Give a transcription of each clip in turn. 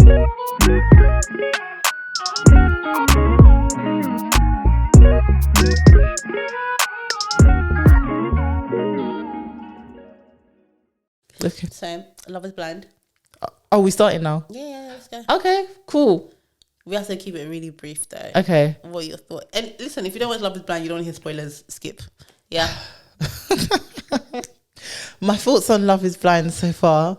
Okay. So, Love is Blind. Oh, we starting now? Yeah, let's go. Okay, cool. We have to keep it really brief though. Okay. What are your thoughts? And listen, if you don't watch Love is Blind, you don't want to hear spoilers, skip. Yeah. My thoughts on Love is Blind so far.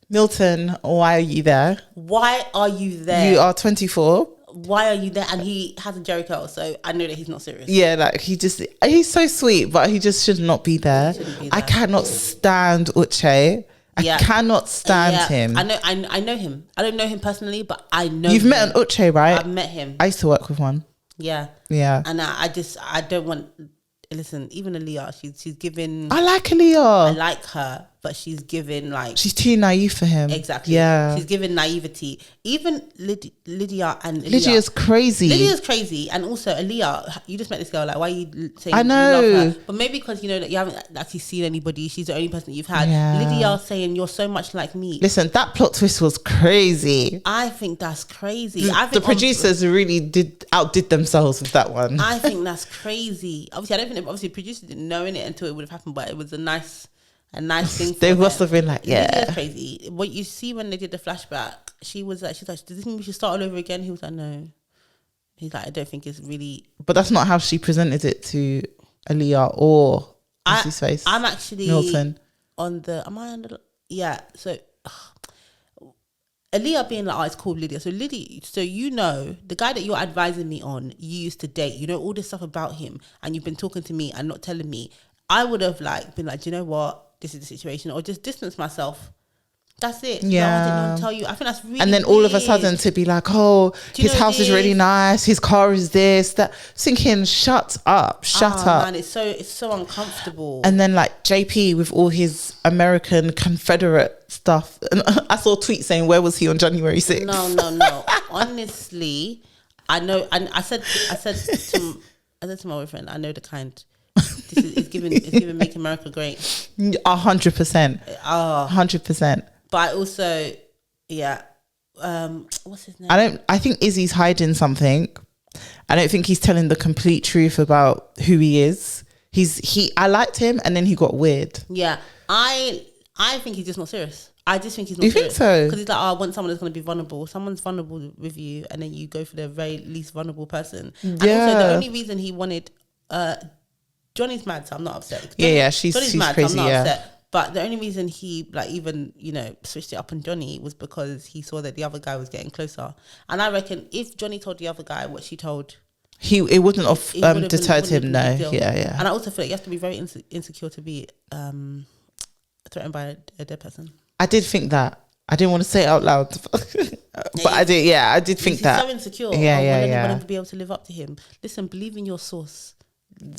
Milton, why are you there? Why are you there? You are 24. Why are you there? And he has a Jerry curl, so I know that he's not serious. Yeah, like he's so sweet, but he just should not be there. I cannot stand Uche. I cannot stand him. I know him. I don't know him personally, but I know You've him. met an Uche, right? I've met him. I used to work with one. Yeah. Yeah. And I don't want, listen, even Aaliyah, she's given. I like Aaliyah. I like her, but she's given like. She's too naive for him. Exactly. Yeah. She's given naivety. Even Lydia and Aaliyah. Lydia's crazy. Lydia's crazy. And also Aaliyah, you just met this girl, like why are you saying I know. you love her? But maybe because you know that you haven't actually seen anybody, she's the only person that you've had. Yeah. Lydia saying you're so much like me. Listen, that plot twist was crazy. I think that's crazy. The producers really outdid themselves with that one. I think that's crazy. Obviously, I don't think obviously producers didn't know it until it would have happened, but it was a nice thing. They must have been like, yeah. Lydia's crazy. What you see when they did the flashback, she's like, does this mean we should start all over again? He was like, no. He's like, I don't think it's really. But that's not how she presented it to Aaliyah or what's his face. I'm actually Milton. Am I under? Yeah. So Aaliyah being like, oh, it's called Lydia. So Lydia, so you know the guy that you're advising me on, you used to date. You know all this stuff about him, and you've been talking to me and not telling me. I would have like been like, do you know what? This is the situation, or just distance myself. That's it. Yeah. I didn't tell you. I think that's really. And then all of a sudden to be like, oh, his house is really nice. His car is this, that. Thinking, shut up. Man, it's so uncomfortable. And then like JP with all his American Confederate stuff. And I saw a tweet saying, where was he on January 6th? No. Honestly, I know. And I said to my boyfriend, I know the kind. It's giving Make America Great. 100%. 100%. But I also, yeah. What's his name? I think Izzy's hiding something. I don't think he's telling the complete truth about who he is. I liked him and then he got weird. Yeah. I think he's just not serious. I just think he's not you serious. Think so? Because he's like, oh, I want someone that's going to be vulnerable. Someone's vulnerable with you and then you go for the very least vulnerable person. Yeah. And also the only reason he wanted... Johnny's mad, so I'm not upset. She's mad, crazy, so I'm not upset. But the only reason he like even switched it up on Johnny was because he saw that the other guy was getting closer. And I reckon if Johnny told the other guy what she told, it wouldn't have deterred him. No, yeah. And I also feel like you have to be very insecure to be threatened by a dead person. I did think that. I didn't want to say it out loud, but I did. Yeah, I did think that. He's so insecure. Yeah. Anyone to be able to live up to him. Listen, believe in your source.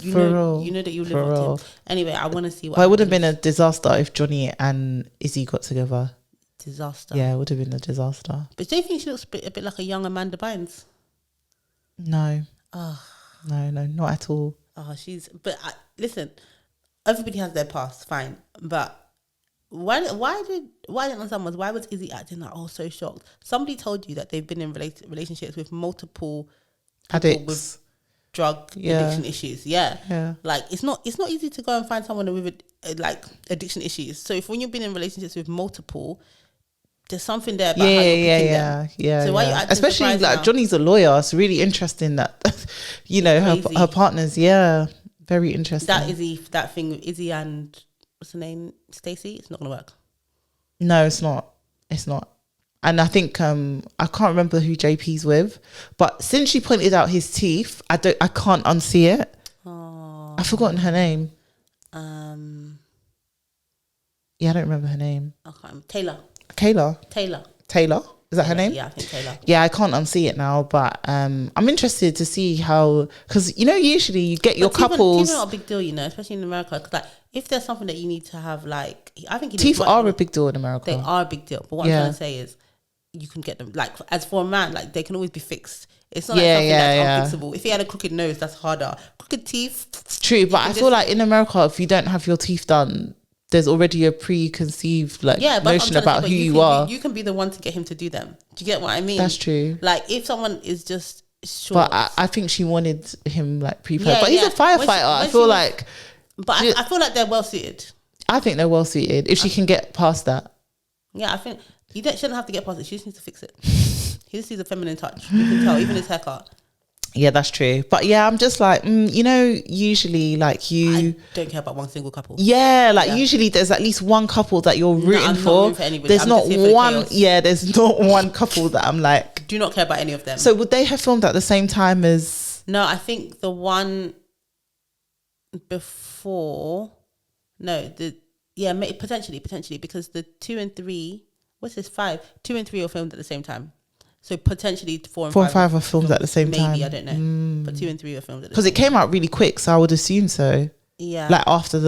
You know that you live with him. Anyway, I want to see what. But it would have been a disaster if Johnny and Izzy got together. Disaster. Yeah, it would have been a disaster. But do you think she looks a bit like a young Amanda Bynes? No. No, not at all. Listen, everybody has their past, fine. But why was Izzy acting like, oh, so shocked? Somebody told you that they've been in relationships with multiple addicts with drug addiction issues. Yeah. Like it's not easy to go and find someone with like addiction issues. So if when you've been in relationships with multiple, there's something there about how you're picking them. So why you acting especially like now? Johnny's a lawyer. It's really interesting that her partners. Yeah, very interesting. That thing with Izzy and what's her name, Stacey. It's not gonna work. No, it's not. And I think I can't remember who JP's with, but since she pointed out his teeth, I can't unsee it. Oh. I've forgotten her name. Yeah, I don't remember her name. I can't remember. Taylor. Is that her name? Yeah, I think Taylor. Yeah, I can't unsee it now, but I'm interested to see how, because usually you get your couples. Teeth are not a big deal, especially in America. Because like, if there's something that you need to have, like, I think teeth are a big deal in America. They are a big deal, but what I'm trying to say is, you can get them. Like, as for a man, like they can always be fixed. It's not like something that's unfixable. If he had a crooked nose, that's harder. Crooked teeth. True, but I feel like in America, if you don't have your teeth done, there's already a preconceived like but notion about who you are. You can be the one to get him to do them. Do you get what I mean? That's true. Like if someone is just short. But I think she wanted him like prepared. But he's a firefighter. I feel like. But I feel like they're well suited. I think they're well suited if she can get past that. Yeah, I think shouldn't have to get past it. She just needs to fix it. He just needs a feminine touch. You can tell, even his haircut. Yeah, that's true. But yeah, I'm just like, usually like I don't care about one single couple. Yeah, like usually there's at least one couple that you're rooting for. For anybody. There's I'm not just here for the one. chaos. Yeah, there's not one couple that I'm like. Do not care about any of them. So would they have filmed at the same time as? No, I think the one before. No, potentially because the 2 and 3. What's this 5? 2 and 3 are filmed at the same time. So potentially 4 and 5 are filmed at the same time. Maybe, I don't know. But 2 and 3 are filmed at the same time. Because it came out really quick, so I would assume so. Yeah. Like after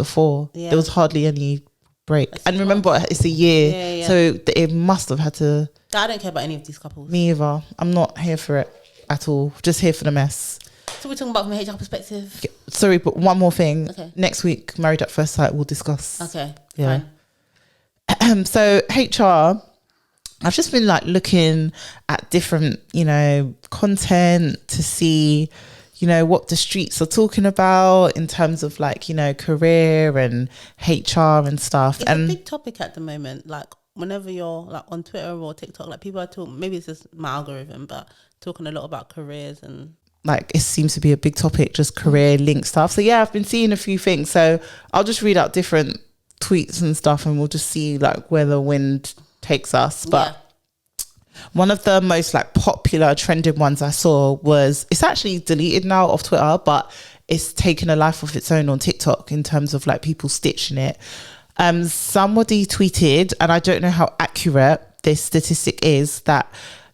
4, there was hardly any break. And remember, it's a year, so it must have had to. I don't care about any of these couples. Me either. I'm not here for it at all. Just here for the mess. So we're talking about from a HR perspective. Yeah, sorry, but one more thing. Okay. Next week, Married at First Sight, we'll discuss. Okay. Yeah. Fine. So HR, I've just been like looking at different, content to see, what the streets are talking about in terms of like, career and HR and stuff. It's a big topic at the moment. Like whenever you're like on Twitter or TikTok, like people are talking, maybe it's just my algorithm, but talking a lot about careers and like it seems to be a big topic, just career link stuff. So yeah, I've been seeing a few things. So I'll just read out different tweets and stuff and we'll just see like where the wind takes us. But one of the most like popular trending ones I saw was, it's actually deleted now off Twitter, but it's taken a life of its own on TikTok in terms of like people stitching it. Somebody tweeted, and I don't know how accurate this statistic is, that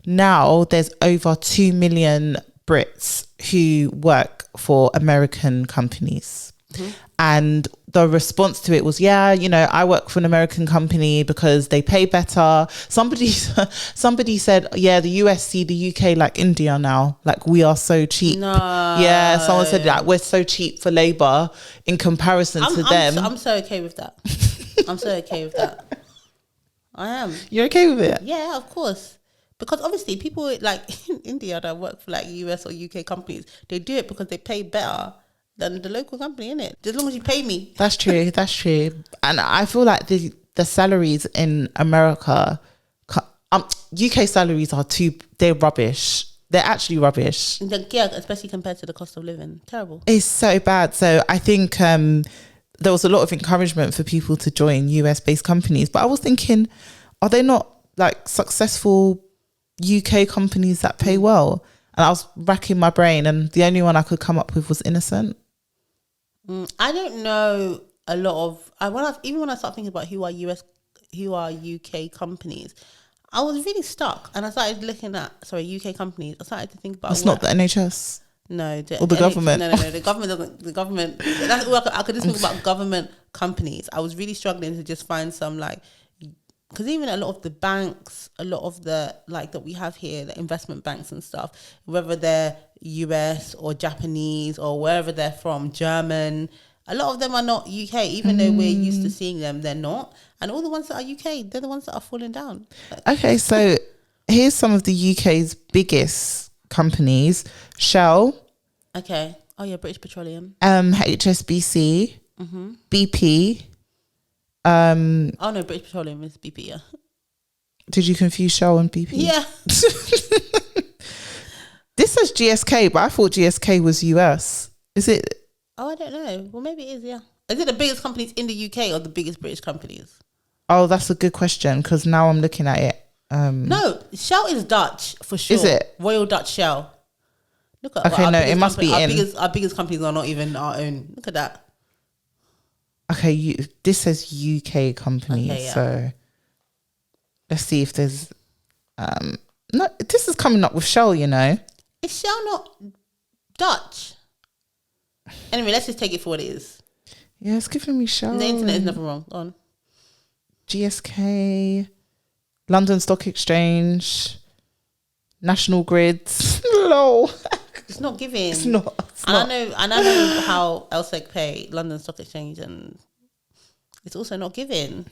now there's over 2 million Brits who work for American companies. Mm-hmm. And the response to it was, I work for an American company because they pay better. Somebody said, the US see the UK like India now. Like we are so cheap. No. Yeah, someone said that we're so cheap for labor in comparison to them. I'm so okay with that. I'm so okay with that. I am. You're okay with it? Yeah, of course. Because obviously people like in India that work for like US or UK companies, they do it because they pay better than the local company, innit? As long as you pay me. That's true. And I feel like the salaries in America, UK salaries they're rubbish. They're actually rubbish. Yeah, especially compared to the cost of living. Terrible. It's so bad. So I think there was a lot of encouragement for people to join US-based companies. But I was thinking, are they not like successful UK companies that pay well? And I was racking my brain and the only one I could come up with was Innocent. I don't know a lot of, even when I start thinking about who are UK companies, I was really stuck and I started looking at, UK companies. I started to think about. It's not the NHS. No. Or the government. No. The government doesn't, that's all I could just think about government companies. I was really struggling to just find some like, because even a lot of the banks, a lot of the like that we have here, the investment banks and stuff, whether they're US or Japanese or wherever they're from, German, a lot of them are not UK, even though we're used to seeing them, they're not. And all the ones that are UK, they're the ones that are falling down. Okay, so here's some of the UK's biggest companies. Shell. Okay. Oh yeah, British Petroleum. HSBC. Mm-hmm. BP. Oh no, British Petroleum is BP, yeah. Did you confuse Shell and BP? Yeah. This says GSK, but I thought GSK was US. Is it? Oh, I don't know. Well, maybe it is, yeah. Is it the biggest companies in the UK or the biggest British companies? Oh, that's a good question because now I'm looking at it. No, Shell is Dutch for sure. Is it? Royal Dutch Shell. Look at okay, no, it must be our biggest companies are not even our own. Look at that. Okay, this says UK companies, okay, yeah. So let's see if there's no. This is coming up with Shell, Is Shell not Dutch? Anyway, let's just take it for what it is. Yeah, it's giving me Shell. The internet is never wrong. Go on. GSK, London Stock Exchange, National Grids. Lol. It's not giving. It's not. I know how LSEG pay, London Stock Exchange, and It's also not giving.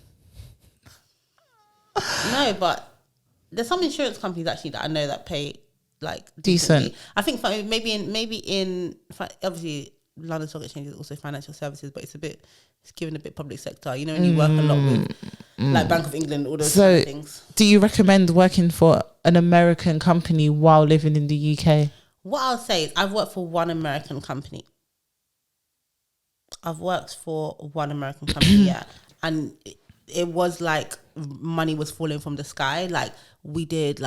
No, but there's some insurance companies actually that I know that pay like decently. Decent. I think maybe in obviously London Stock Exchange is also financial services, but it's given a bit public sector. You know, when you work a lot with like Bank of England, all those kind of things. Do you recommend working for an American company while living in the UK? What I'll say is I've worked for one American company. Yeah, and it was like money was falling from the sky. Like we did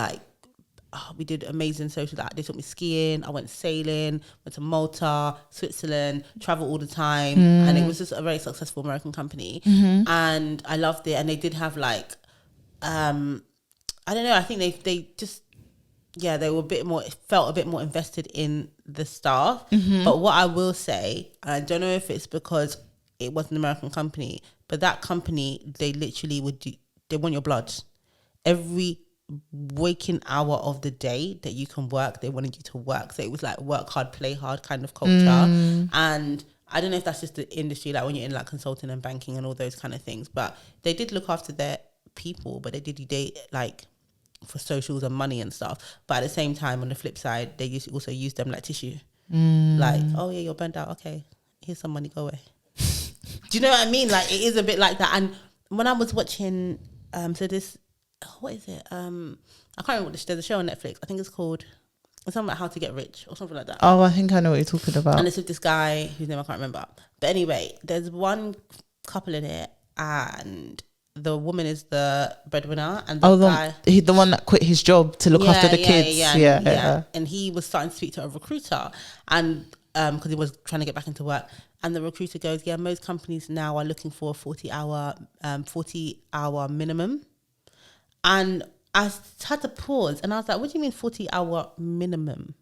amazing social. Like they took me skiing, I went sailing, went to Malta, Switzerland, travel all the time, and it was just a very successful American company, and I loved it. And they did have like, I don't know. I think they just. Yeah, they were felt a bit more invested in the staff. But what I will say, and I don't know if it's because it was an American company, but that company, they literally they want your blood. Every waking hour of the day that you can work, they wanted you to work. So it was like work hard, play hard kind of culture. And I don't know if that's just the industry, like when you're in like consulting and banking and all those kind of things, but they did look after their people, but they did like for socials and money and stuff. But at the same time, on the flip side, they also use them like tissue. Like, oh yeah, you're burnt out. Okay, here's some money, go away. Do you know what I mean? Like, it is a bit like that. And when I was watching, what is it? I can't remember there's a show on Netflix. I think it's something like How to Get Rich or something like that. Oh, I think I know what you're talking about. And it's with this guy whose name I can't remember. But anyway, there's one couple in it, and the woman is the breadwinner, and the guy, the one that quit his job to look after the kids. Yeah. And he was starting to speak to a recruiter, and because he was trying to get back into work, and the recruiter goes, "Yeah, most companies now are looking for a 40-hour minimum." And I had to pause, and I was like, "What do you mean 40-hour minimum?"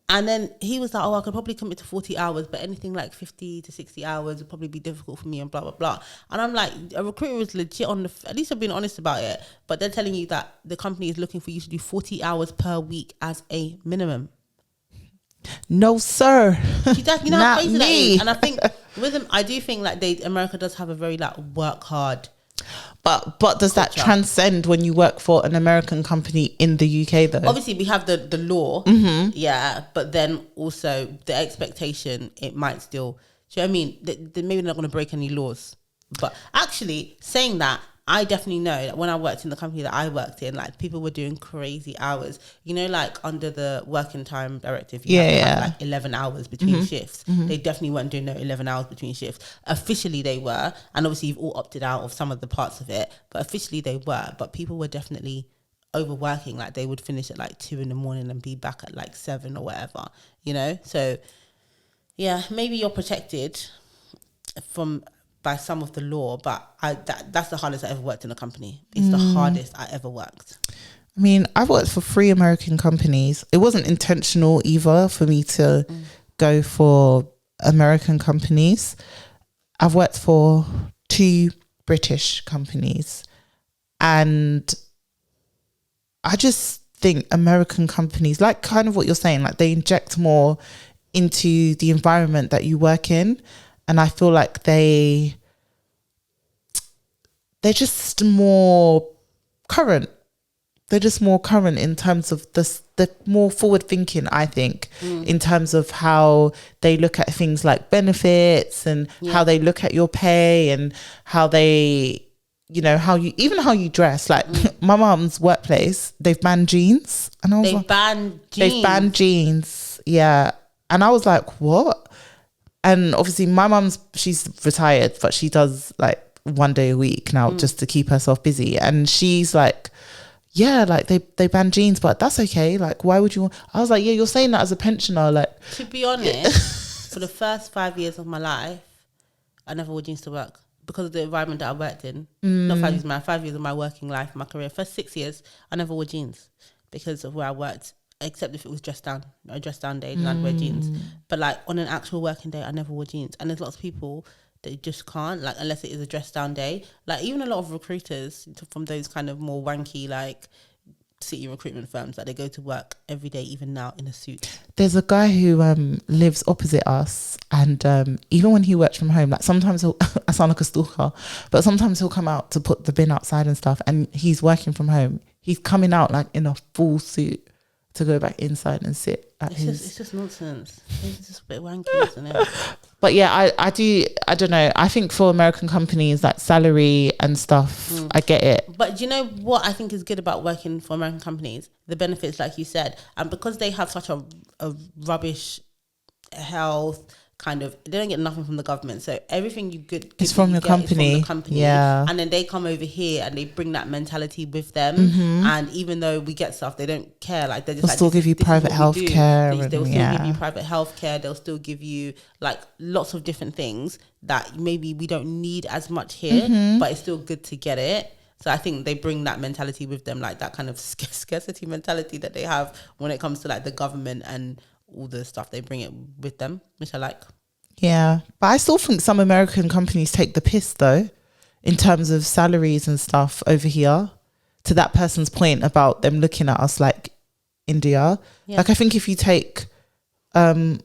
And then he was like, "Oh, I could probably commit to 40 hours, but anything like 50 to 60 hours would probably be difficult for me," and blah, blah, blah. And I'm like, a recruiter was legit at least I've been honest about it, but they're telling you that the company is looking for you to do 40 hours per week as a minimum. No, sir. You know how crazy that is? And I think with them, I do think like America does have a very like work hard. But does that transcend when you work for an American company in the UK though? Obviously, we have the law, yeah, but then also the expectation, it might still, do you know what I mean? They're maybe not going to break any laws. But actually, saying that, I definitely know that when I worked in the company that I worked in, like people were doing crazy hours. You know, like under the working time directive, you have to have like 11 hours between shifts. They definitely weren't doing no 11 hours between shifts. Officially they were, and obviously you've all opted out of some of the parts of it, but officially they were. But people were definitely overworking. Like they would finish at like 2 a.m. and be back at like 7 or whatever, you know? So yeah, maybe you're protected by some of the law, but that's the hardest I ever worked in a company. It's the hardest I ever worked. I mean, I've worked for 3 American companies. It wasn't intentional either for me to go for American companies. I've worked for 2 British companies, and I just think American companies, like kind of what you're saying, like they inject more into the environment that you work in. And I feel like they're just more current. They're just more current in terms of the more forward thinking, I think, in terms of how they look at things like benefits and how they look at your pay and how they, you know, how you dress. Like my mum's workplace, they've banned jeans. And I was They've banned jeans. Yeah. And I was like, what? And obviously she's retired, but she does like 1 day a week now just to keep herself busy. And she's like, yeah, like they ban jeans, but that's okay. Like, why would you want? I was like, yeah, you're saying that as a pensioner. Like, to be honest, for the first 5 years of my life, I never wore jeans to work because of the environment that I worked in. Not 5 years, 5 years of my working life, my career. First 6 years, I never wore jeans because of where I worked. Except if it was a dress down day, then I'd wear jeans. But like on an actual working day, I never wore jeans. And there's lots of people that just can't, like unless it is a dress down day. Like even a lot of recruiters from those kind of more wanky like city recruitment firms that they go to work every day, even now, in a suit. There's a guy who lives opposite us, and even when he works from home, like sometimes I sound like a stalker, but sometimes he'll come out to put the bin outside and stuff, and he's working from home. He's coming out like in a full suit to go back inside and sit at It's just nonsense. It's just a bit wanky, isn't it? But yeah, I don't know. I think for American companies, like salary and stuff, I get it. But do you know what I think is good about working for American companies? The benefits, like you said. And because they have such a rubbish health kind of, they don't get nothing from the government. So everything you get It's from your company. From the company. Yeah. And then they come over here and they bring that mentality with them. And even though we get stuff, they don't care. Like, they're just They'll still give you private healthcare. They'll still give you private healthcare. They'll still give you like lots of different things that maybe we don't need as much here, but it's still good to get it. So I think they bring that mentality with them, like that kind of scarcity mentality that they have when it comes to like the government and all the stuff. They bring it with them, which I like. Yeah, but I still think some American companies take the piss though, in terms of salaries and stuff over here. To that person's point about them looking at us like India. Yeah. Like I think if you take pharma,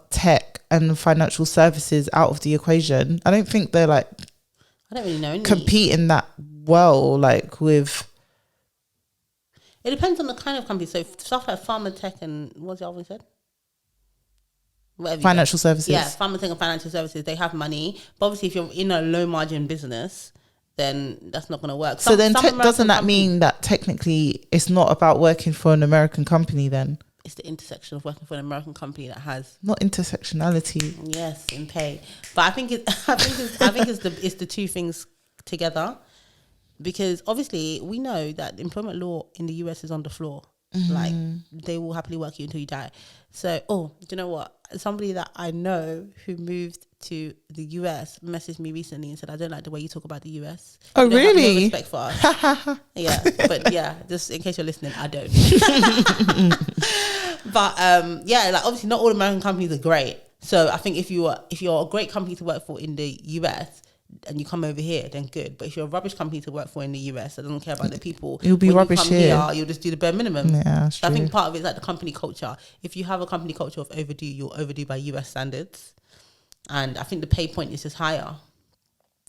tech and financial services out of the equation, I don't think they're like, I don't really know any. Competing that well, like with. It depends on the kind of company. So stuff like pharma, tech, and what's the other one said? Whatever. Financial services. Yeah, pharma, tech, and financial services. They have money, but obviously, if you're in a low margin business, then that's not going to work. So then, doesn't that mean that technically it's not about working for an American company then? It's the intersection of working for an American company that has not intersectionality. Yes, in pay, but I think it's the two things together, because obviously we know that employment law in the US is on the floor. Like they will happily work you until you die. So, do you know what? Somebody that I know who moved to the US messaged me recently and said, "I don't like the way you talk about the US. Oh, you don't really? have no respect for us." Yeah, but yeah, just in case you're listening, I don't. But yeah, like obviously not all American companies are great. So I think if you're a great company to work for in the US and you come over here, then good. But if you're a rubbish company to work for in the US that doesn't care about the people, you'll be rubbish here. You'll just do the bare minimum. Yeah, so I think part of it is like the company culture. If you have a company culture of overdue, you'll overdue by US standards. And I think the pay point is just higher.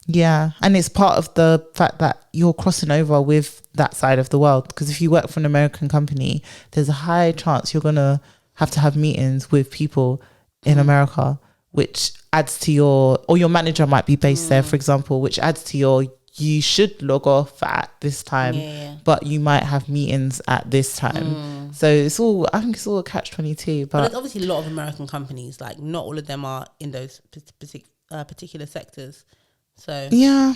Yeah, and it's part of the fact that you're crossing over with that side of the world. Because if you work for an American company, there's a high chance you're going to have meetings with people in America, which adds to your manager might be based there, for example, which adds to you should log off at this time, but you might have meetings at this time. So I think it's all a catch-22. But there's obviously a lot of American companies, like not all of them are in those particular sectors. So yeah,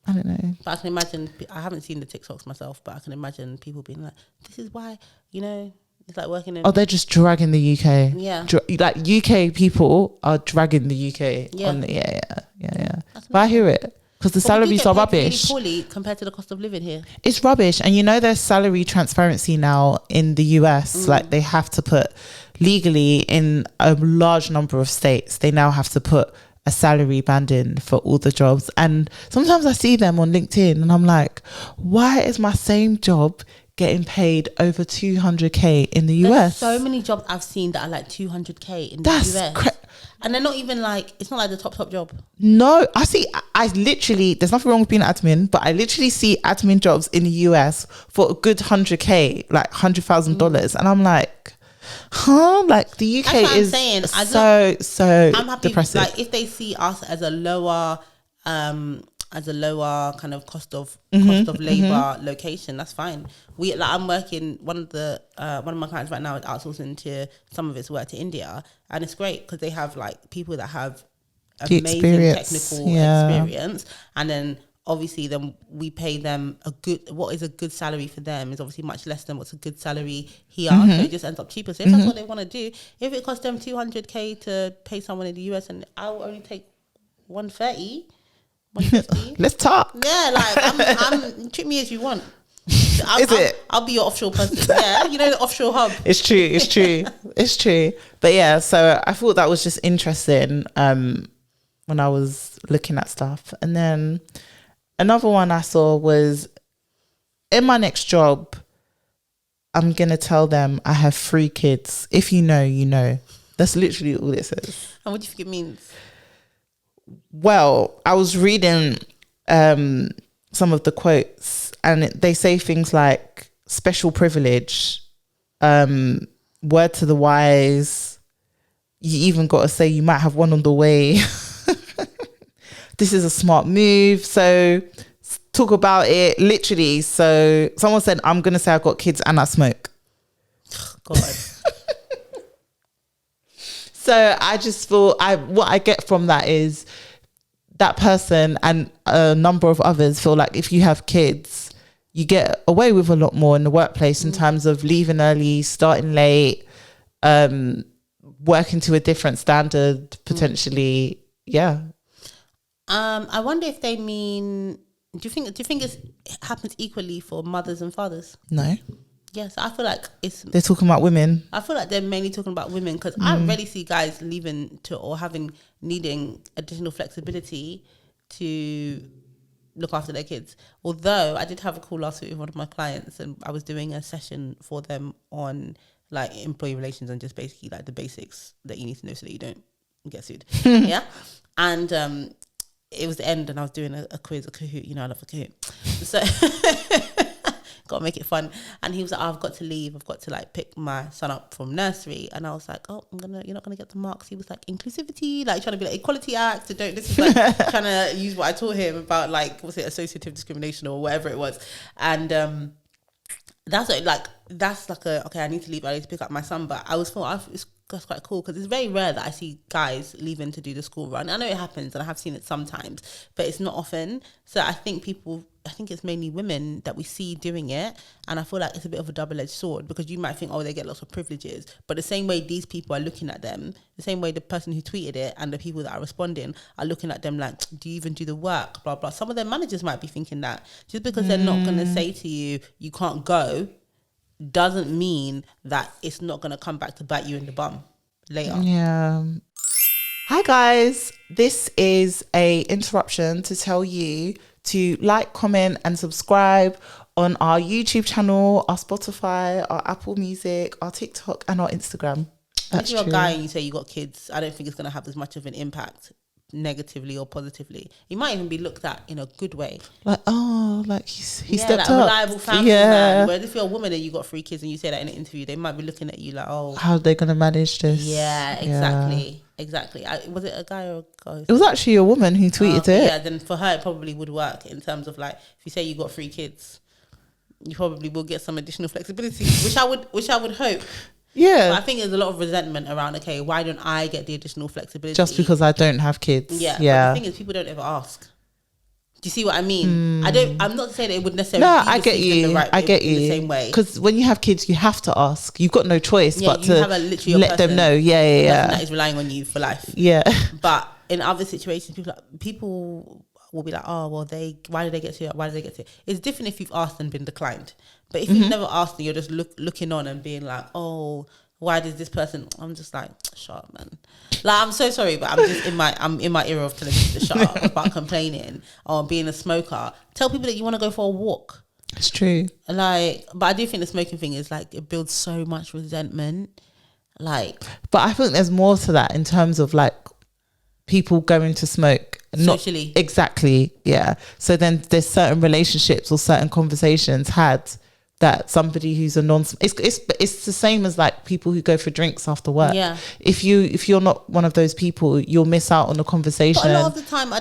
I don't know. But I can imagine, I haven't seen the TikToks myself, but I can imagine people being like, this is why, it's like working in... Oh, they're just dragging the UK. Yeah. Like UK people are dragging the UK. Yeah. Yeah. But I hear it. Because the salaries are rubbish. Really poorly compared to the cost of living here. It's rubbish. And there's salary transparency now in the US. Like they have to put, legally in a large number of states, they now have to put a salary banding for all the jobs. And sometimes I see them on LinkedIn and I'm like, why is my same job getting paid over 200k in the US? There's so many jobs I've seen that are like 200k in the US. And they're not even like, it's not like the top job. No, I literally, there's nothing wrong with being an admin, but I literally see admin jobs in the US for a good 100k, like $100,000. And I'm like, like the UK is so I'm happy, depressive. Like if they see us as a lower kind of cost of labor location, that's fine. I'm working, one of my clients right now is outsourcing to some of its work to India, and it's great because they have like people that have amazing technical experience, and then obviously then we pay them what is a good salary for them is obviously much less than what's a good salary here, so it just ends up cheaper. So if that's what they want to do, if it costs them 200k to pay someone in the US and I'll only take 130, 150, let's talk. Yeah, like I'm treat me as you want. I'll be your offshore person. Yeah, the offshore hub. It's true. But yeah, so I thought that was just interesting when I was looking at stuff. And then another one I saw was in my next job, I'm going to tell them I have 3 kids. If you know, you know. That's literally all it says. And what do you think it means? Well, I was reading some of the quotes, and they say things like special privilege, word to the wise. You even got to say you might have one on the way. This is a smart move. So talk about it literally. So someone said, I'm going to say I've got kids and I smoke. God. So I just thought what I get from that is that person and a number of others feel like if you have kids, you get away with a lot more in the workplace in terms of leaving early, starting late, working to a different standard, potentially. Yeah. I wonder if they mean, do you think it happens equally for mothers and fathers? No. Yes, I feel like they're talking about women. I feel like they're mainly talking about women, because I rarely see guys leaving or needing additional flexibility to look after their kids. Although I did have a call last week with one of my clients, and I was doing a session for them on like employee relations and just basically like the basics that you need to know so that you don't get sued. Yeah. And it was the end, and I was doing a quiz, a Kahoot. You know, I love a Kahoot. So got to make it fun. And he was like, I've got to leave. I've got to like pick my son up from nursery. And I was like, oh, you're not gonna get the marks. He was like, inclusivity, like trying to be like Equality Act. So this is like trying to use what I taught him about like, was it associative discrimination or whatever it was. And that's like okay, I need to leave. I need to pick up my son. But that's quite cool, because it's very rare that I see guys leaving to do the school run. I know it happens, and I have seen it sometimes, but it's not often. So I think it's mainly women that we see doing it, and I feel like it's a bit of a double-edged sword, because you might think, oh, they get lots of privileges, but the same way these people are looking at them, the same way the person who tweeted it and the people that are responding are looking at them like, do you even do the work, blah blah. Some of their managers might be thinking that just because they're not going to say to you, you can't go, doesn't mean that it's not going to come back to bite you in the bum later. Yeah. Hi guys, this is a interruption to tell you to like, comment and subscribe on our YouTube channel, our Spotify, our Apple Music, our TikTok and our Instagram. If you're a guy and you say you got kids, I don't think it's going to have as much of an impact, negatively or positively. He might even be looked at in a good way, like, oh, like he stepped like up, a reliable family man. Whereas if you're a woman and you got 3 kids and you say that in an interview, they might be looking at you like, oh, how are they gonna manage this? Yeah, exactly. Was it a guy or a girl? It was actually a woman who tweeted it. Yeah, then for her it probably would work in terms of like, if you say you got 3 kids, you probably will get some additional flexibility, which I would hope. Yeah, but I think there's a lot of resentment around, okay, why don't I get the additional flexibility just because I don't have kids? Yeah. But the thing is, people don't ever ask. Do you see what I mean? I'm not saying that it would necessarily be I get you. In the same way, because when you have kids you have to ask. You've got no choice but to let them know. Yeah. That is relying on you for life. Yeah. But in other situations, people will be like, oh well, why did they get to it? It's different if you've asked and been declined. But if you've never asked and you're just looking on and being like, oh, why does this person? I'm just like, shut up, man. Like, I'm so sorry, but I'm in my era of telling people to shut up about complaining or being a smoker. Tell people that you want to go for a walk. It's true. Like, but I do think the smoking thing is like, it builds so much resentment. Like, but I think there's more to that in terms of like people going to smoke. Socially. Exactly. Yeah. So then there's certain relationships or certain conversations had that somebody who's a it's the same as like people who go for drinks after work. Yeah. If you're not one of those people, you'll miss out on the conversation. But a lot of the time I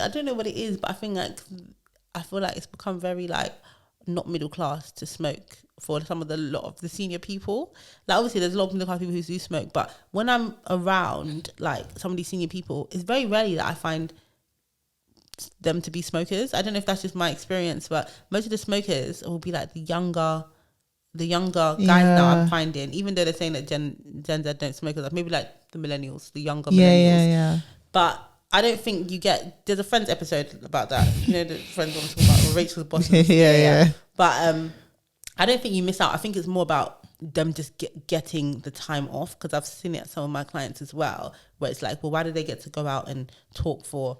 don't know what it is, but I feel like it's become very like not middle class to smoke for a lot of the senior people. Like, obviously there's a lot of middle class people who do smoke, but when I'm around like some of these senior people, it's very rarely that I find them to be smokers. I don't know if that's just my experience, but most of the smokers will be like the younger guys now I'm finding, even though they're saying that Gen Z don't smoke, maybe like the millennials, the younger millennials. Yeah. But I don't think there's a Friends episode about that. You know, the Friends one talking about Rachel's boss. yeah. But I don't think you miss out. I think it's more about them just getting the time off, because I've seen it at some of my clients as well, where it's like, well, why do they get to go out and talk for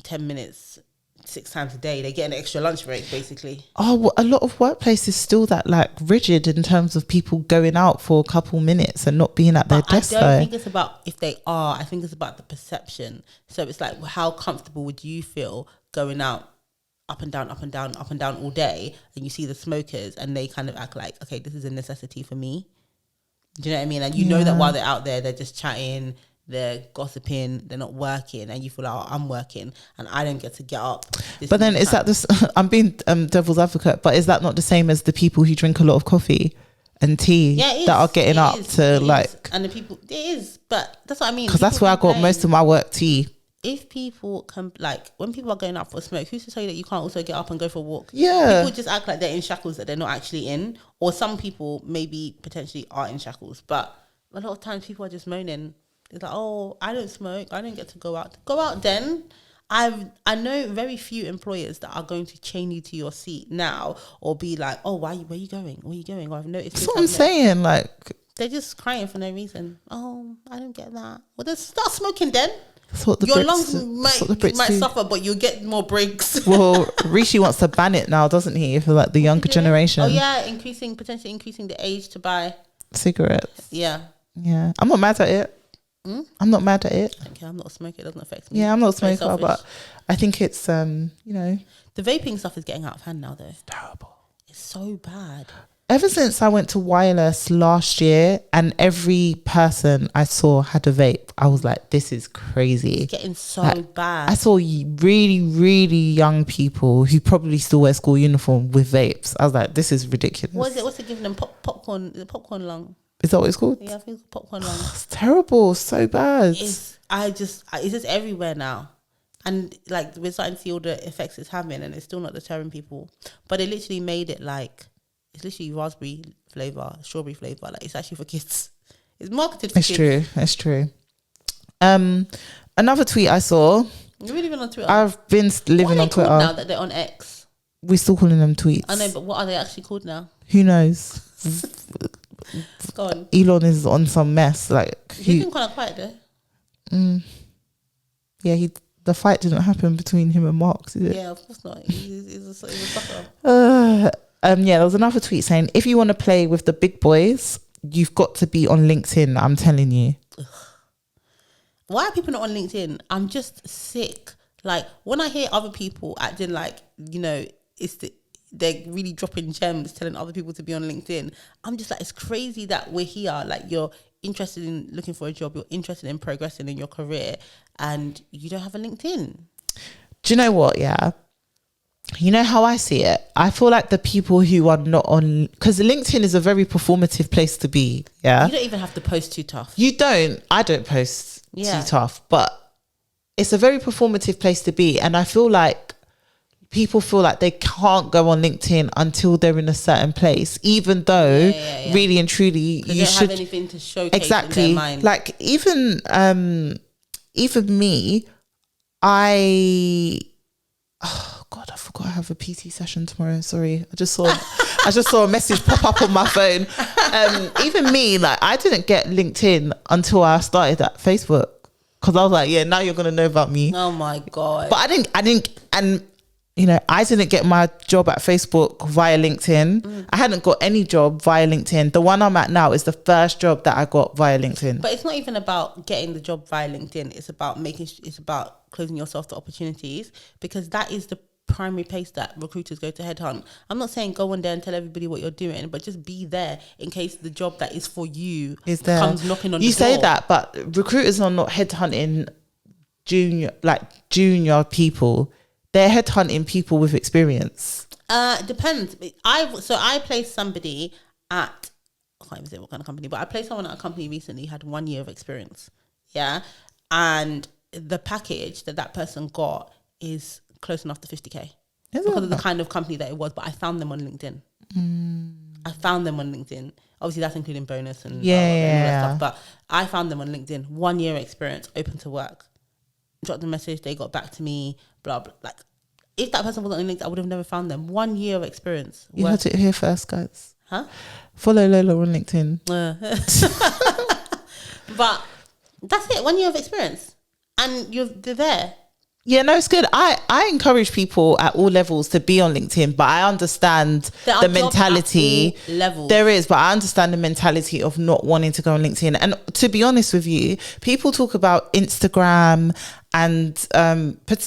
10 minutes 6 times a day. They get an extra lunch break, basically. Oh, well, a lot of workplaces still that like rigid in terms of people going out for a couple minutes and not being at their desk. I don't think it's about if they are. I think it's about the perception. So it's like, how comfortable would you feel going out up and down, up and down, up and down all day, and you see the smokers and they kind of act like, okay, this is a necessity for me. Do you know what I mean? And you know that while they're out there, they're just chatting, they're gossiping, they're not working, and you feel like, oh, I'm working and I don't get to get up. But then is that this? I'm being devil's advocate, but is that not the same as the people who drink a lot of coffee and tea that are getting up to like? And the people, it is, but that's what I mean. Because that's where I got most of my work tea. If people come, like when people are going out for a smoke, who's to tell you that you can't also get up and go for a walk? Yeah. People just act like they're in shackles that they're not actually in. Or some people maybe potentially are in shackles. But a lot of times people are just moaning. It's like, oh, I don't smoke. I don't get to go out. Go out then. I know very few employers that are going to chain you to your seat now or be like, oh, where are you going? Where are you going? Or I've noticed. That's what I'm saying. Like, they're just crying for no reason. Oh, I don't get that. Well, then start smoking then. That's what the your Brits, lungs might suffer, but you'll get more breaks. Well, Rishi wants to ban it now, doesn't he? For like the younger generation. Oh yeah, potentially increasing the age to buy cigarettes. Yeah. I'm not mad at it. I'm not mad at it. Okay, I'm not a smoker. It doesn't affect me. Yeah, I'm not a smoker, but I think it's you know, the vaping stuff is getting out of hand now, though. It's terrible. It's so bad. Ever since I went to Wireless last year and every person I saw had a vape, I was like, this is crazy. It's getting so bad. I saw really, really young people who probably still wear school uniform with vapes. I was like, this is ridiculous. What is it? What's it giving them? Popcorn? Is it popcorn lung? Is that what it's called? Yeah, I think it's popcorn lung. It's terrible. So bad. It's just everywhere now. And like, we're starting to see all the effects it's having and it's still not deterring people. But they literally made it like, it's literally raspberry flavor, strawberry flavor. Like, it's actually for kids. It's marketed for kids. It's true. Another tweet I saw. You're really been on Twitter. I've been living on Twitter now that they're on X. We're still calling them tweets. I know, but what are they actually called now? Who knows? Go on. Elon is on some mess. Like, he's been kind of quiet though. Yeah, the fight didn't happen between him and Mark, did it? Yeah, of course not. He's a sucker. Yeah, there was another tweet saying, if you want to play with the big boys, you've got to be on LinkedIn. I'm telling you. Ugh. Why are people not on LinkedIn? I'm just sick. Like, when I hear other people acting like, you know, they're really dropping gems, telling other people to be on LinkedIn, I'm just like, it's crazy that we're here. Like, you're interested in looking for a job, you're interested in progressing in your career, and you don't have a LinkedIn. Do you know what? Yeah. You know how I see it? I feel like the people who are not on, because LinkedIn is a very performative place to be. Yeah. You don't even have to post too tough. You don't. I don't post too tough, but it's a very performative place to be. And I feel like people feel like they can't go on LinkedIn until they're in a certain place, even though really and truly you should have anything to showcase in their mind. Like even me, oh God, I forgot I have a PT session tomorrow. Sorry. I just saw a message pop up on my phone. Even me, like, I didn't get LinkedIn until I started at Facebook. Cause I was like, yeah, now you're going to know about me. Oh my God. But I didn't, and you know, I didn't get my job at Facebook via LinkedIn. I hadn't got any job via LinkedIn. The one I'm at now is the first job that I got via LinkedIn. But it's not even about getting the job via LinkedIn. It's about closing yourself to opportunities, because that is the primary place that recruiters go to headhunt. I'm not saying go on there and tell everybody what you're doing, but just be there in case the job that is for you comes knocking on the door. You say that, but recruiters are not headhunting junior people. They're headhunting people with experience. Depends. I placed somebody at, I can't even say what kind of company, but I placed someone at a company recently, had 1 year of experience. Yeah. And the package that person got is close enough to 50k because of the kind of company that it was. But I found them on LinkedIn. Obviously, that's including bonus and all that stuff. But I found them on LinkedIn. 1 year experience, open to work. Dropped a message, they got back to me, blah, blah. Like, if that person wasn't on LinkedIn, I would have never found them. 1 year of experience. You heard it here first, guys. Huh? Follow Lola on LinkedIn. But that's it, 1 year of experience. And they're there. Yeah, no, it's good. I encourage people at all levels to be on LinkedIn, but I understand There are the jobs at mentality. all levels. There is, but I understand the mentality of not wanting to go on LinkedIn. And to be honest with you, people talk about Instagram and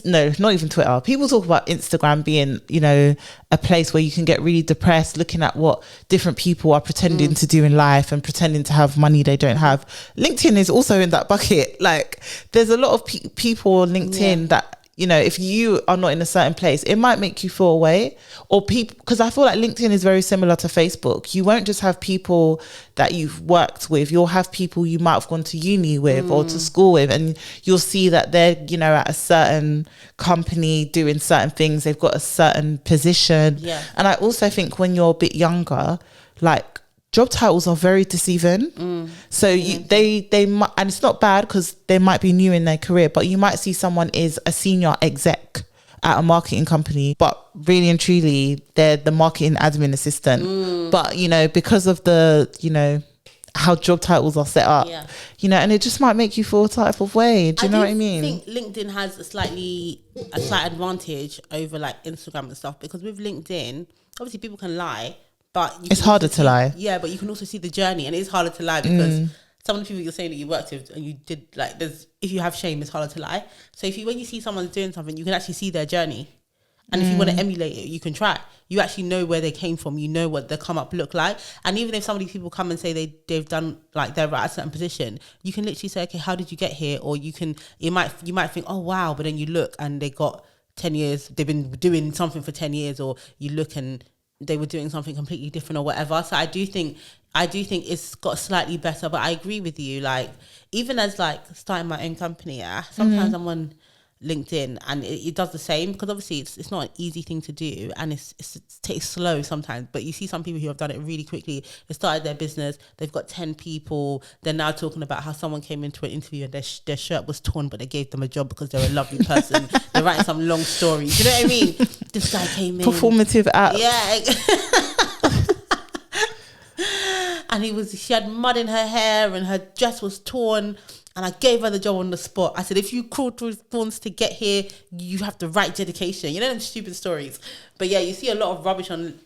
no, not even Twitter. People talk about Instagram being, you know, a place where you can get really depressed looking at what different people are pretending to do in life and pretending to have money they don't have. LinkedIn is also in that bucket. Like, there's a lot of people on LinkedIn that, you know, if you are not in a certain place, it might make you feel away. Or people, because I feel like LinkedIn is very similar to Facebook. You won't just have people that you've worked with. You'll have people you might have gone to uni with or to school with, and you'll see that they're, you know, at a certain company doing certain things. They've got a certain position. Yeah. And I also think when you're a bit younger, like, job titles are very deceiving. So they might, and it's not bad because they might be new in their career, but you might see someone is a senior exec at a marketing company, but really and truly they're the marketing admin assistant. But, you know, because of the, you know, how job titles are set up, you know, and it just might make you feel a type of way. Do you know what I mean? I think LinkedIn has a slight advantage over like Instagram and stuff, because with LinkedIn, obviously people can lie, but it's harder to lie. Yeah, but you can also see the journey, and it's harder to lie because some of the people you're saying that you worked with and you did, like, if you have shame, it's harder to lie. So when you see someone doing something, you can actually see their journey. And if you want to emulate it, you can try. You actually know where they came from. You know what their come up look like. And even if some of these people come and say they've done, like, they're at a certain position, you can literally say, okay, how did you get here? Or you might think, oh wow, but then you look and they got 10 years, they've been doing something for 10 years, or you look and they were doing something completely different or whatever. So I do think it's got slightly better, but I agree with you. Like, even as like starting my own company, sometimes I'm on LinkedIn and it does the same, because obviously it's not an easy thing to do, and it's slow sometimes. But you see some people who have done it really quickly. They started their business, they've got 10 people. They're now talking about how someone came into an interview and their shirt was torn, but they gave them a job because they're a lovely person. They're writing some long stories. You know what I mean? This guy came in, Performative app. yeah. And she had mud in her hair and her dress was torn, and I gave her the job on the spot. I said, if you crawled through thorns to get here, you have the right dedication. You know, them stupid stories. But yeah, you see a lot of rubbish on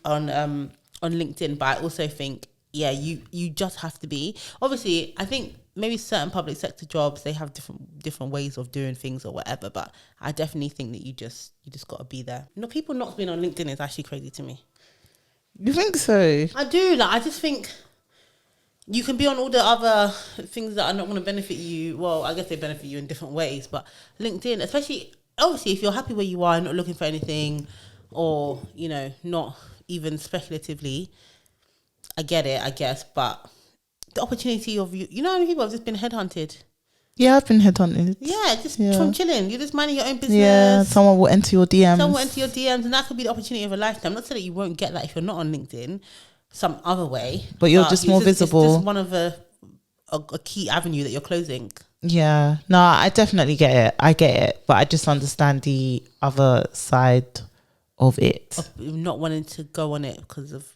LinkedIn, but I also think, yeah, you just have to be. Obviously, I think maybe certain public sector jobs, they have different ways of doing things or whatever, but I definitely think that you just got to be there. You know, people not being on LinkedIn is actually crazy to me. You think so? I do. Like, I just think you can be on all the other things that are not going to benefit you. Well, I guess they benefit you in different ways, but LinkedIn, especially, obviously, if you're happy where you are and not looking for anything, or, you know, not even speculatively, I get it, I guess, but the opportunity of you know how many people have just been headhunted? Yeah, I've been headhunted. Yeah, just from chilling. You're just minding your own business. Yeah, someone will enter your DMs. And that could be the opportunity of a lifetime. Not so that you won't get that if you're not on LinkedIn, some other way. But you're just more visible. It's just one of a key avenue that you're closing. Yeah. No, I definitely get it. I get it. But I just understand the other side of it. Of not wanting to go on it because of...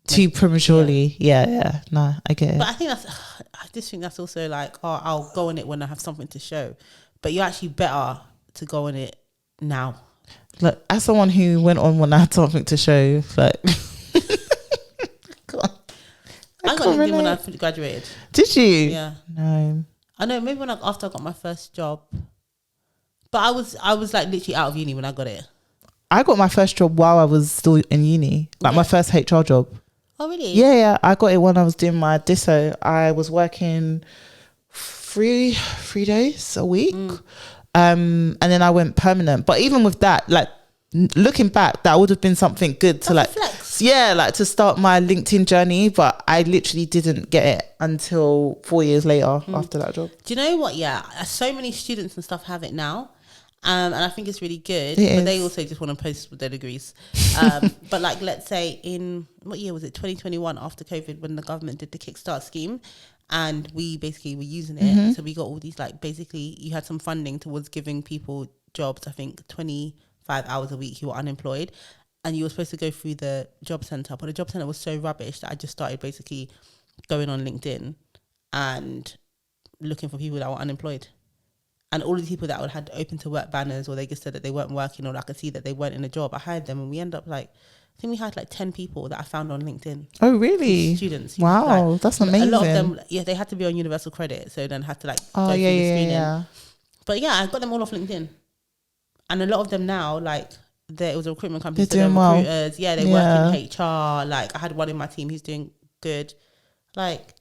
Too prematurely. Yeah. No, I get it. But I just think that's also like, oh, I'll go on it when I have something to show. But you're actually better to go on it now. Look, as someone who went on when I had something to show, like... I got LinkedIn when I graduated. Did you? Yeah. No. I know, maybe after I got my first job. But I was like literally out of uni when I got it. I got my first job while I was still in uni. Like my first HR job. Oh, really? Yeah. I got it when I was doing my disso. I was working three days a week. And then I went permanent. But even with that, like, looking back, that would have been something good to like flex. Yeah, like to start my LinkedIn journey, but I literally didn't get it until 4 years later after that job. Do you know what? Yeah, so many students and stuff have it now, and I think it's really good. But they also just want to post with their degrees. But like, let's say in what year was it? 2021, after COVID, when the government did the Kickstart scheme. And we basically were using it. So we got all these, like, basically you had some funding towards giving people jobs, I think 25 hours a week who were unemployed, and you were supposed to go through the job centre, but the job centre was so rubbish that I just started basically going on LinkedIn and looking for people that were unemployed, And all the people that had open to work banners, or they just said that they weren't working, or I could see that they weren't in a job, I hired them, and we end up like, I think we had like 10 people that I found on LinkedIn. Oh, really? Students. Wow, that's amazing. A lot of them, yeah, they had to be on universal credit, so then had to like go through the screening. Yeah. But yeah, I got them all off LinkedIn. And a lot of them now, like, it was a recruitment company. They're doing well. Yeah, they work in HR. Like, I had one in my team who's doing good. Like,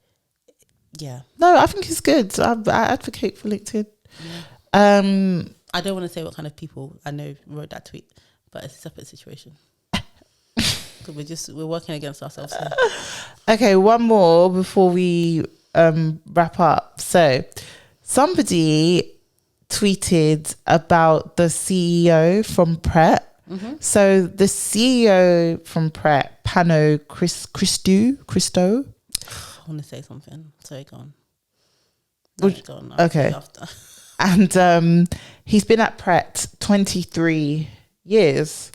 yeah. No, I think it's good. I advocate for LinkedIn. Yeah. I don't want to say what kind of people I know wrote that tweet, but it's a separate situation. We're working against ourselves here. Okay, one more before we wrap up. So somebody tweeted about the CEO from Pret. Mm-hmm. So the CEO from Pret, Pano Christo. I want to say something. So go on. Go on. Okay. And he's been at Pret 23 years.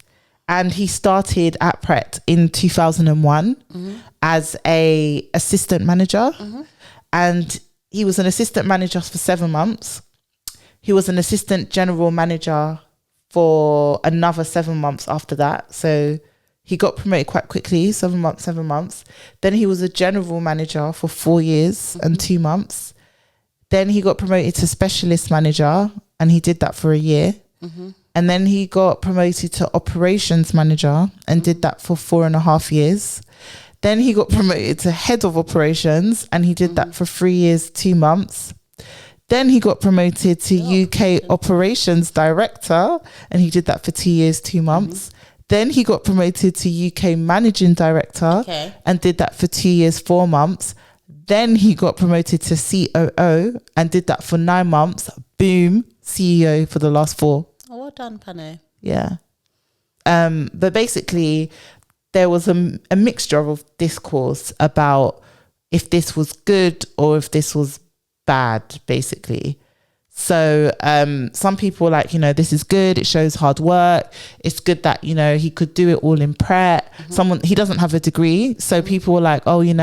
And he started at Pret in 2001 as a assistant manager. And he was an assistant manager for 7 months. He was an assistant general manager for another 7 months after that. So he got promoted quite quickly, 7 months. Then he was a general manager for 4 years and 2 months. Then he got promoted to specialist manager, and he did that for a year. And then he got promoted to operations manager and did that for 4.5 years. Then he got promoted to head of operations, and he did that for 3 years, 2 months. Then he got promoted to UK operations director, and he did that for 2 years, 2 months. Then he got promoted to UK managing director and did that for 2 years, 4 months. Then he got promoted to COO and did that for 9 months. Boom, CEO for the last 4. Oh, well done, Pane. Yeah. But basically, there was a mixture of discourse about if this was good or if this was bad, basically. So some people were like, this is good. It shows hard work. It's good that, he could do it all in Pret. He doesn't have a degree. So people were like, oh, he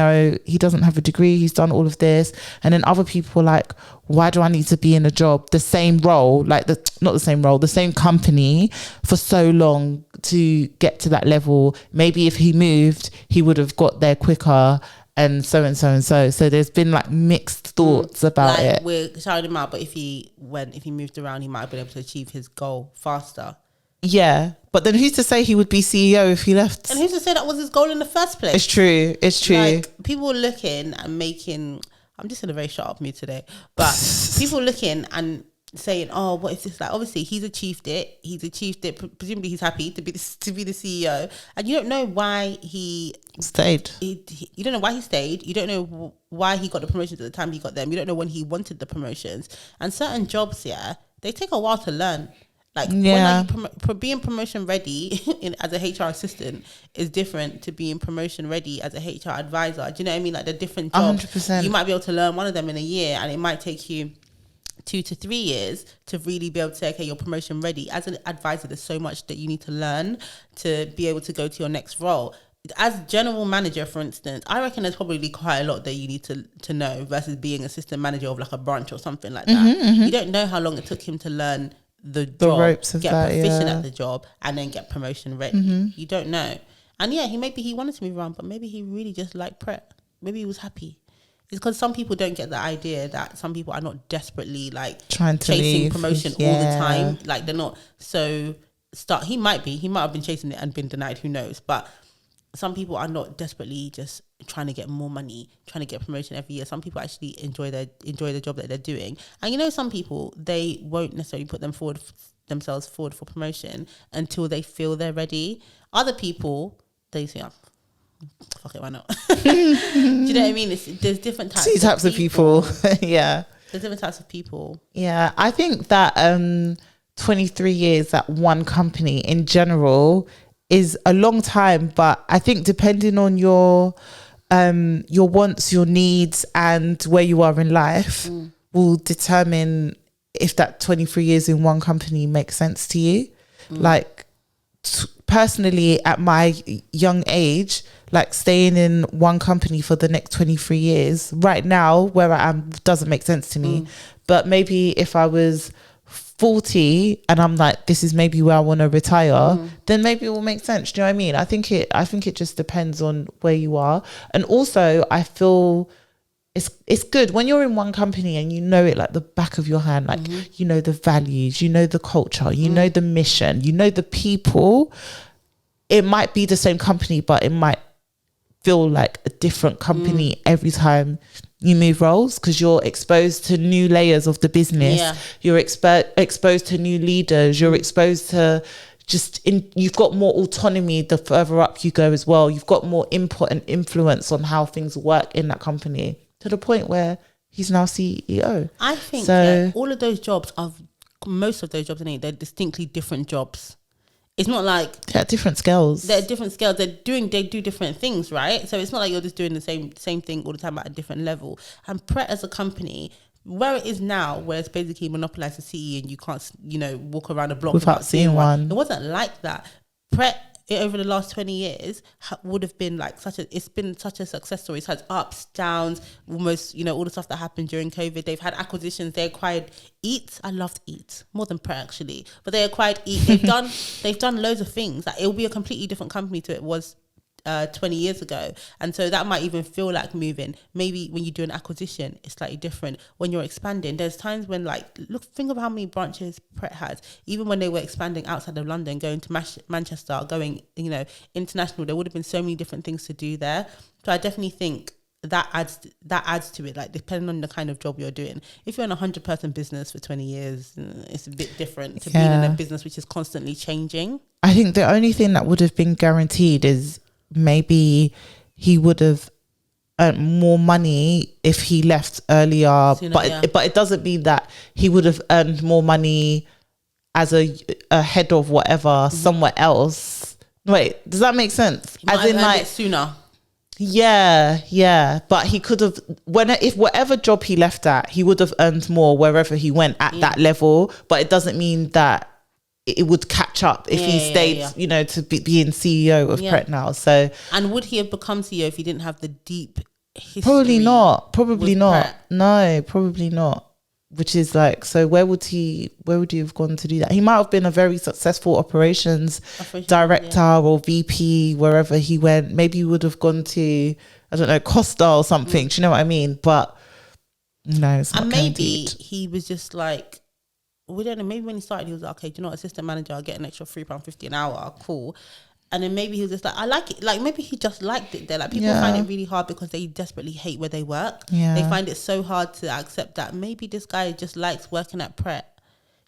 doesn't have a degree. He's done all of this. And then other people were like, why do I need to be in a job, the same role, the same company for so long to get to that level? Maybe if he moved, he would have got there quicker. And so and so and so. So there's been like mixed thoughts about it. We're shouting him out, but if he moved around, he might have been able to achieve his goal faster. Yeah. But then who's to say he would be CEO if he left? And who's to say that was his goal in the first place? It's true. Like, people looking and making... I'm just in a very shut up mood today. But people looking and saying, oh, what is this like? Obviously, he's achieved it. Presumably, he's happy to be the CEO. And you don't know why he stayed. You don't know why he stayed. You don't know why he got the promotions at the time he got them. You don't know when he wanted the promotions. And certain jobs, they take a while to learn. Like, being promotion ready as a HR assistant is different to being promotion ready as a HR advisor. Do you know what I mean? Like, they're different jobs. 100%. You might be able to learn one of them in a year, and it might take you 2 to 3 years to really be able to say, okay, you're promotion ready. As an advisor, there's so much that you need to learn to be able to go to your next role. As general manager, for instance, I reckon there's probably quite a lot that you need to know versus being assistant manager of like a branch or something like that. You don't know how long it took him to learn the job, ropes of get that, proficient at the job, and then get promotion ready. You don't know. And he wanted to move around, but maybe he really just liked Pret. Maybe he was happy. It's because some people don't get the idea that some people are not desperately like trying to chasing leave. promotion all the time. Like, they're not so he might have been chasing it and been denied, who knows. But some people are not desperately just trying to get more money, trying to get promotion every year. Some people actually enjoy the job that they're doing. And some people, they won't necessarily put themselves forward for promotion until they feel they're ready. Other people, they say, oh, fuck it, why not? Do you know what I mean? There's different types of people. Yeah. There's different types of people. Yeah. I think that 23 years at one company in general is a long time, but I think depending on your wants, your needs, and where you are in life will determine if that 23 years in one company makes sense to you. Like, personally, at my young age, like staying in one company for the next 23 years right now where I am doesn't make sense to me. But maybe if I was 40 and I'm like, this is maybe where I want to retire, then maybe it will make sense. Do you know what I mean? I think it just depends on where you are. And also I feel it's good when you're in one company and you know it like the back of your hand, like you know the values, you know the culture, you know the mission, you know the people. It might be the same company, but it might feel like a different company every time you move roles, because you're exposed to new layers of the business. You're exposed to new leaders. You're exposed to you've got more autonomy the further up you go as well. You've got more input and influence on how things work in that company, to the point where he's now CEO. I think all of those jobs most of those jobs, they're distinctly different jobs. It's not like they're at different scales. They're at different scales. They do different things, right? So it's not like you're just doing the same thing all the time at a different level. And Pret as a company, where it is now, where it's basically monopolized the city and you can't, walk around a block without seeing one. It wasn't like that. Pret over the last 20 years would have been like it's been such a success story. It's had ups, downs, almost, all the stuff that happened during COVID. They've had acquisitions. They acquired Eat. I loved Eat more than Pret actually, but they acquired Eat. They've done loads of things. Like, it'll be a completely different company to it was 20 years ago, and so that might even feel like moving. Maybe when you do an acquisition, it's slightly different. When you're expanding, there's times when, think of how many branches Pret has. Even when they were expanding outside of London, going to Manchester, going international, there would have been so many different things to do there. So I definitely think that adds to it, like depending on the kind of job you're doing. If you're in a 100-person business for 20 years, it's a bit different to being in a business which is constantly changing. I think the only thing that would have been guaranteed is maybe he would have earned more money if he left earlier, but it doesn't mean that he would have earned more money as a head of whatever somewhere else. Wait, does that make sense? As in, like, sooner. Yeah, but he could have, if whatever job he left at, he would have earned more wherever he went at that level. But it doesn't mean that it would catch up if he stayed, to being CEO of Pret now. So, and would he have become CEO if he didn't have the deep history? Probably not. Pret? No, probably not. Which is like, so where would he have gone to do that? He might have been a very successful operations director or VP wherever he went. Maybe he would have gone to, I don't know, Costa or something. Do you know what I mean? But no, it's not. And maybe he was just like, we don't know, maybe when he started he was like, okay, do you know what, assistant manager, I'll get an extra £3.50 an hour, cool. And then maybe he was just like, I like it. Like, maybe he just liked it there. Like, people find it really hard because they desperately hate where they work. They find it so hard to accept that maybe this guy just likes working at Pret.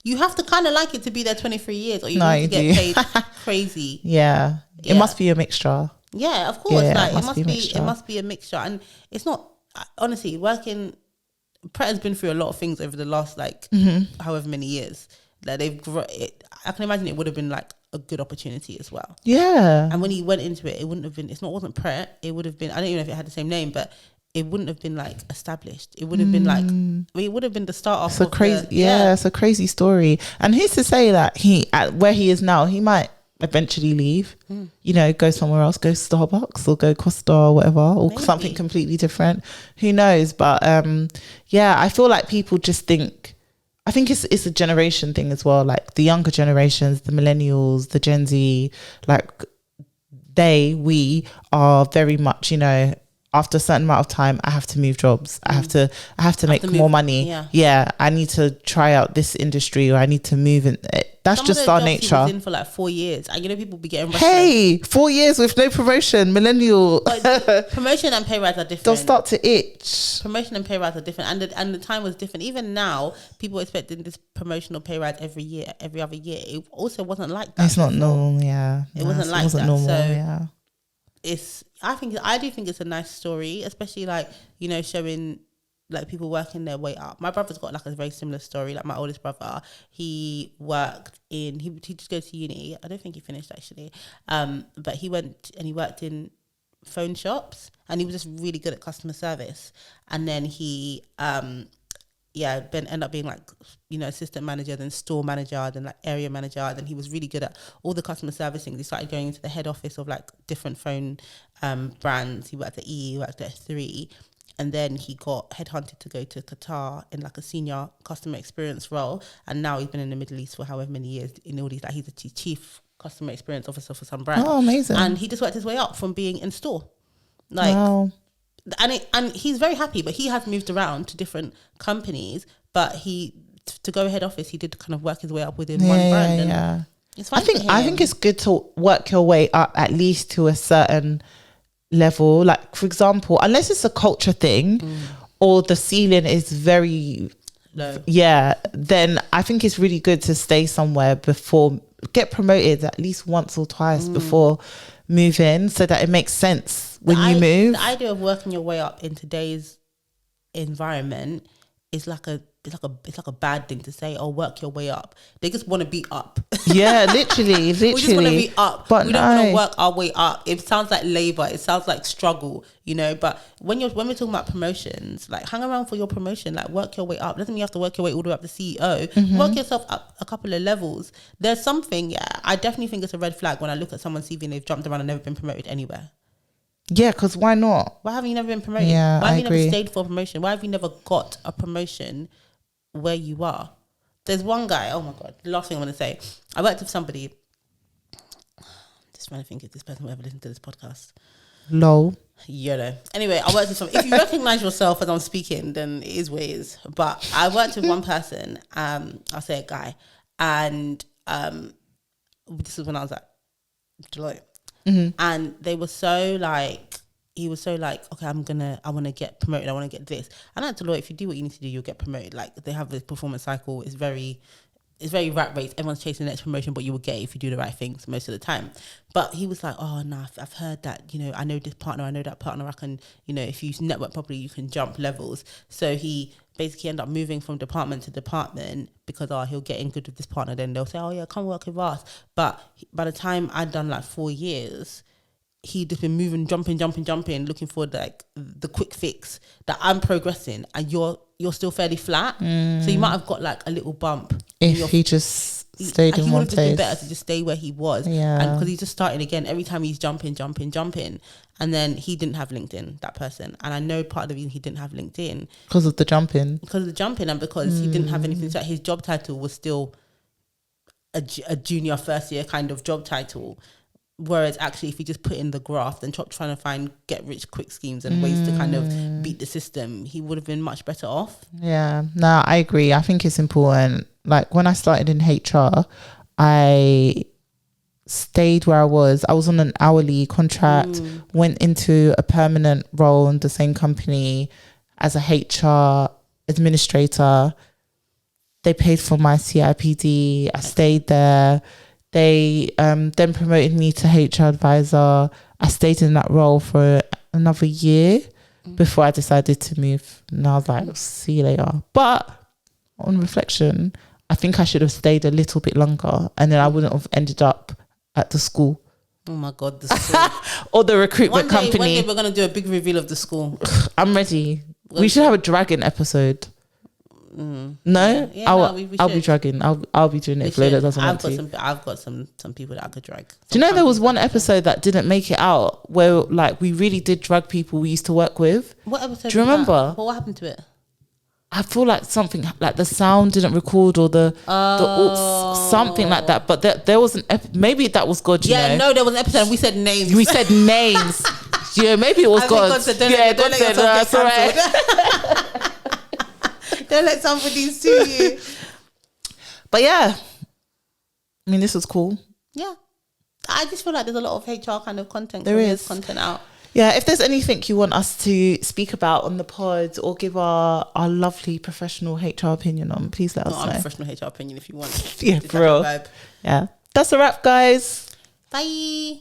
You have to kind of like it to be there 23 years, or you're going to get paid crazy. It must be a mixture. Yeah, of course. It must be a mixture. And it's not, honestly, working, Pret has been through a lot of things over the last however many years that I can imagine it would have been like a good opportunity as well. And when he went into it, it wasn't Pret. It would have been, I don't even know if it had the same name, but it wouldn't have been like established. It would have been like, it would have been the start off. It's a crazy story. And who's to say that where he is now, he might eventually leave, go somewhere else, go Starbucks or go Costa or whatever, or maybe something completely different. Who knows? But I feel like people just think, I think it's a generation thing as well. Like the younger generations, the millennials, the Gen Z, like we are very much, after a certain amount of time, I have to move jobs. I have to make more money. I need to try out this industry, or I need to move in. That's just our nature. He was in for like 4 years. And people be getting rushed. Hey, 4 years with no promotion, millennial. But promotion and pay rise are different. They'll start to itch. Promotion and pay rise are different, and the time was different. Even now, people expecting this promotional pay rise every year, every other year. It also wasn't like that. It's not normal. It wasn't like that. Normal, so I do think it's a nice story, especially like, showing like people working their way up. My brother's got like a very similar story. Like my oldest brother, he just goes to uni. I don't think he finished actually. But he went and he worked in phone shops, and he was just really good at customer service. And then he Ben ended up being like, assistant manager, then store manager, then like area manager. Then he was really good at all the customer service things. He started going into the head office of like different phone brands. He worked at he worked at 3. And then he got headhunted to go to Qatar in like a senior customer experience role. And now he's been in the Middle East for however many years in all these, like he's a chief customer experience officer for some brand. Oh, amazing. And he just worked his way up from being in store. Like, wow. And he's very happy, but he has moved around to different companies. But to go head office, he did kind of work his way up within one brand. Yeah. It's fine I think it's good to work your way up at least to a certain level. Like, for example, unless it's a culture thing or the ceiling is very low, then I think it's really good to stay somewhere before, get promoted at least once or twice before moving, so that it makes sense when you move. The idea of working your way up in today's environment is like a bad thing to say. Oh, work your way up. They just want to be up. Yeah, literally. We just want to be up, but we don't want to work our way up. It sounds like labor, it sounds like struggle, but when we're talking about promotions, like hang around for your promotion, like work your way up. Doesn't mean you have to work your way all the way up to CEO. Work yourself up a couple of levels. There's something, I definitely think it's a red flag when I look at someone's CV and they've jumped around and never been promoted anywhere. Yeah, because why not? Why have you never been promoted? Yeah, why have you agree. never stayed for a promotion? Why have you never got a promotion where you are? There's one guy, oh my God, the last thing I want to say. I worked with somebody, just trying to think if this person will ever listen to this podcast. Lol. YOLO. Anyway, I worked with somebody. If you recognize yourself as I'm speaking, then it is what it is. But I worked with one person, I'll say a guy, and this is when I was at Deloitte. And they were so like, he was so like, okay, I want to get promoted. I want to get this. And at Deloitte, if you do what you need to do, you'll get promoted. Like, they have this performance cycle. It's very rat race. Everyone's chasing the next promotion, but you will get it if you do the right things most of the time. But he was like, oh, no, I've heard that, I know this partner, I know that partner. I can, if you network properly, you can jump levels. So he basically ended up moving from department to department because, he'll get in good with this partner. Then they'll say, oh, yeah, come work with us. But by the time I'd done like 4 years, he'd just been moving, jumping, looking for like the quick fix that I'm progressing and you're still fairly flat. So you might have got like a little bump if he just stayed in one place. He would have just been better to just stay where he was. Yeah. And because he's just starting again, every time he's jumping. And then he didn't have LinkedIn, that person. And I know part of the reason he didn't have LinkedIn because of the jumping. And because he didn't have anything. So his job title was still a junior first year kind of job title. Whereas actually, if you just put in the graft and trying to find get rich quick schemes and ways to kind of beat the system, he would have been much better off. Yeah, no, I agree. I think it's important. Like when I started in HR, I stayed where I was. I was on an hourly contract, went into a permanent role in the same company as a HR administrator. They paid for my CIPD. I stayed there. They then promoted me to HR advisor. I stayed in that role for another year before I decided to move. And I was like, see you later. But on reflection, I think I should have stayed a little bit longer and then I wouldn't have ended up at the school. Oh my God, the school. Or the recruitment company. One day we're going to do a big reveal of the school. I'm ready. We should have a dragon episode. No, we I'll be dragging. I'll be doing it if Lola doesn't want to. I've got some people that I could drag. Do you know there was one episode that didn't make it out where like we really did drag people we used to work with? What episode? Do you remember? What happened to it? I feel like something like the sound didn't record or the something like that. But there was maybe that was God. No, there was an episode. And we said names. We said names. Yeah, maybe it was God. God said, God said, that's all right. Don't let somebody sue you. But yeah, I mean, this was cool. Yeah, I just feel like there's a lot of HR kind of content. There is content out. Yeah, if there's anything you want us to speak about on the pod or give our lovely professional HR opinion on, please let us know. Professional HR opinion if you want. Yeah, for real. Yeah, that's a wrap, guys. Bye.